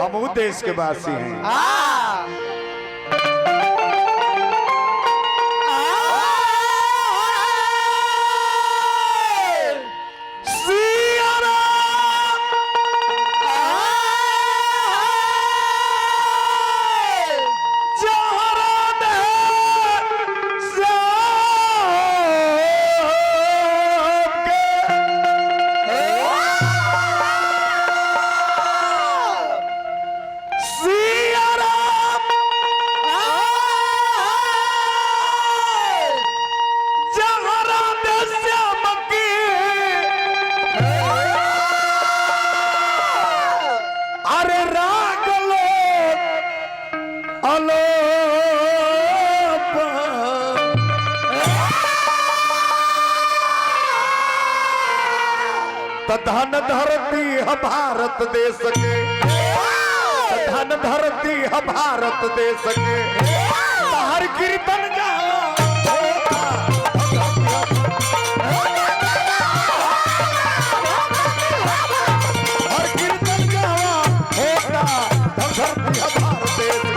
हम देश के वासी हैं। धन धरती है भारत देश के, धन धरती है भारत देश के, हर कीर्तन हर कीर्तन होता धरती है भारत देश के।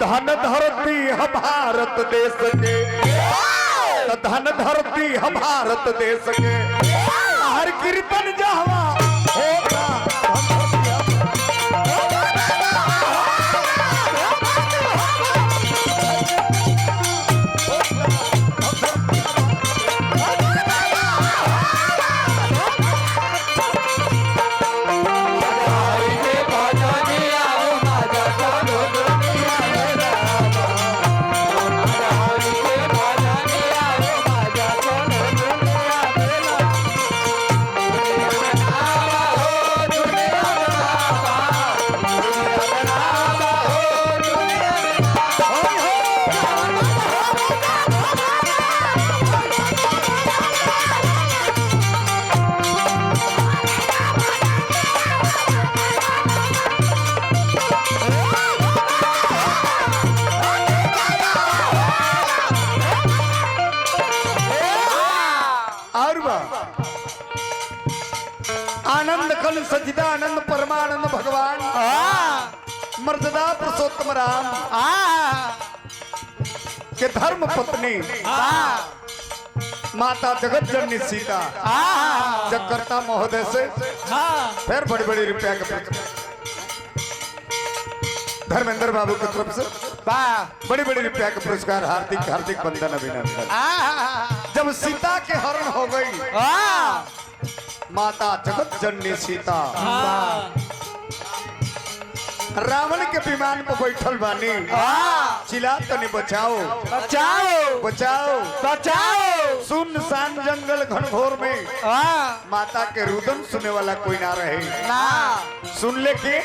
धन धरती है भारत देश के, धन धरती है भारत देश के, हर कीर्तन जहवा होगा आनंद कल सच्चिदानंद परमानंद भगवान मर्यादा पुरुषोत्तम राम के धर्म पत्नी माता जगत जननी सीता जगकर्ता महोदय से फिर बड़ी बड़ी रुपया के धर्मेंद्र बाबू की तरफ से बड़ी बड़ी रुपया के पुरस्कार हार्दिक हार्दिक वंदन अभिनंदन। जब सीता के हरण हो गई माता जगत जननी सीता रावण के विमान पर बैठल बानी चिल्ला तनी बचाओ बचाओ बचाओ बचाओ। सुनसान जंगल घनघोर में माता के रुदन सुने वाला कोई ना रहे। सुन ले के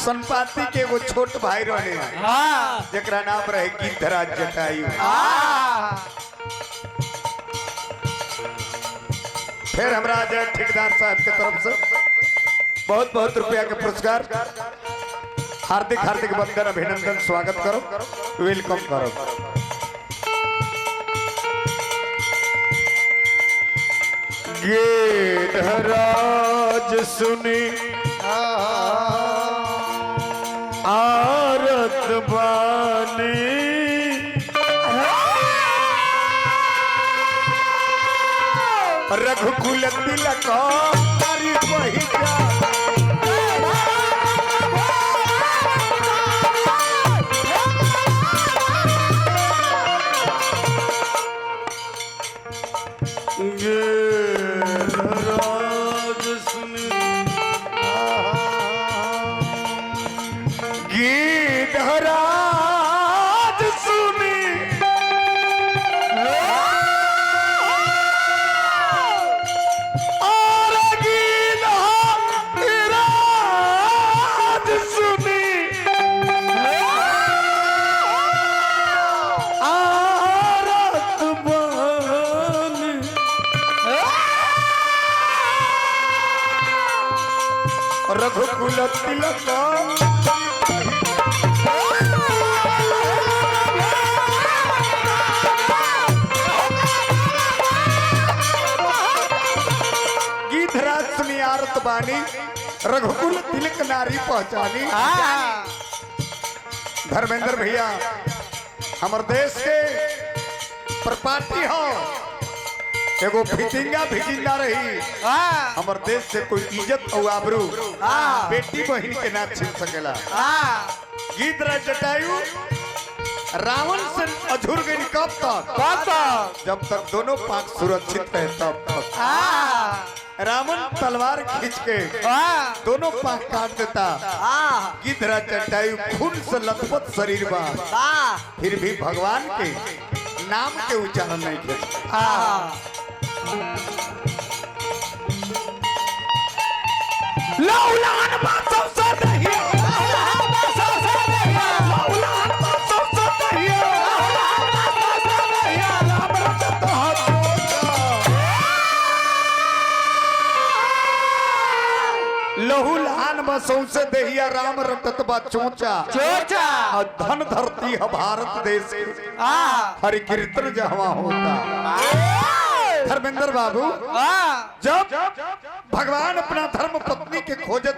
संपाति के वो छोट भाई रहे जकरा नाम रहे गिद्धराज जटायु। फिर हमरा जय ठेकेदार साहब के तरफ से बहुत बहुत रुपया के पुरस्कार हार्दिक हार्दिक वंदन अभिनंदन स्वागत करो वेलकम करो। गिद्धराज सुनी आरत बानी रघुकुल तिलक हरि पहिचा गिद्धराज सुनी गिद्धराज सुनी और गिद्धराज सुनी आरत बन रघुकुल तिलक गीधराज सुनियारत बानी रघुकुल तिलक नारी पहचानी। धर्मेंद्र भैया हमर देश के प्रपाटी हो एगो फिटिंगा भिजिंदा रही हमर देश से कोई इज्जत और आबरू बेटी बहन के ना छीन सकेला। गीधराज जटायु रावण से अधूर गई कब तक जब तक दोनों पांख सुरक्षित रहे तब तक। रावण तलवार खींच के दोनों पांख काट देता। गीधराज जटायु खून से लथपथ शरीर बा फिर भी भगवान के नाम के उच्चारण नहीं किया। लौलान बातों से नहीं लहू लहान बसों से दहिया राम रटत बा चोचा धन धरती है भारत देश के हरि कीर्तन जहवा होता। धर्मेंद्र बाबू जब भगवान अपना धर्म पत्नी के खोजत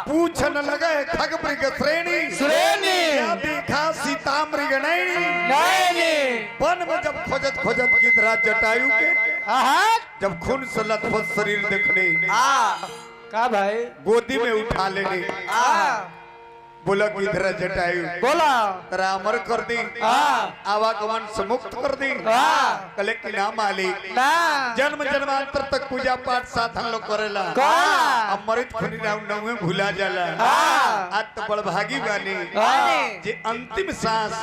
पूछन लगे खग मृग श्रेणी देखा सीता मृग नैनी। वन में जब खोजत गीधराज जटायु के जब खून से लथपथ शरीर देखने का भाई गोदी में उठा लेने बोला गीधराज जटायु बोला रामर कर दी आवागमन से मुक्त कर दी कले की नाम मालिक जन्म जन्मांतर तक पूजा पाठ साधन लोग करेला अमृत खुनी नाम में भूला जाला। आज तो बड़भागी बानी जे अंतिम सांस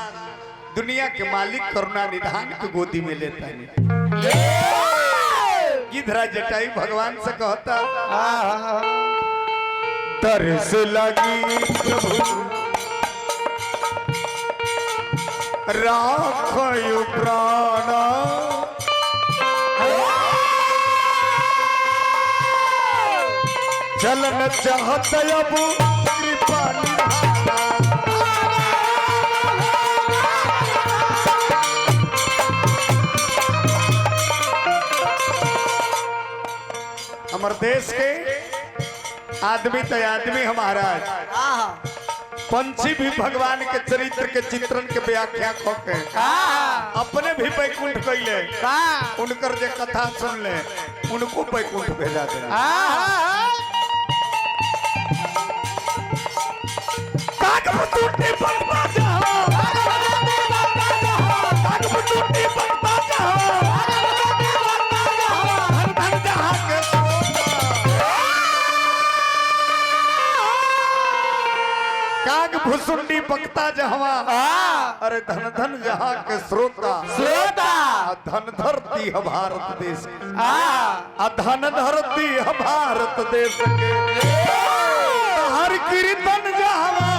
दुनिया के मालिक करुणा निधान के गोदी में लेता है। गीधराज जटायु भगवान से कहता तरस लगी प्रभु राखयु प्राण चलन चाहत अब कृपा निधाना। हमर देश के आदमी तो आदमी हमारा पंछी भी भगवान के चरित्र के चित्रण के व्याख्या खोके अपने भी बैकुंठ कैले उनकर जे कथा सुन ले उनको बैकुंठ भेजा दे। भुसुंडी बकता जहवा अरे धन धन जहाँ के श्रोता धन धरती है भारत देश धन धरती है भारत देश के हर कीर्तन जहवा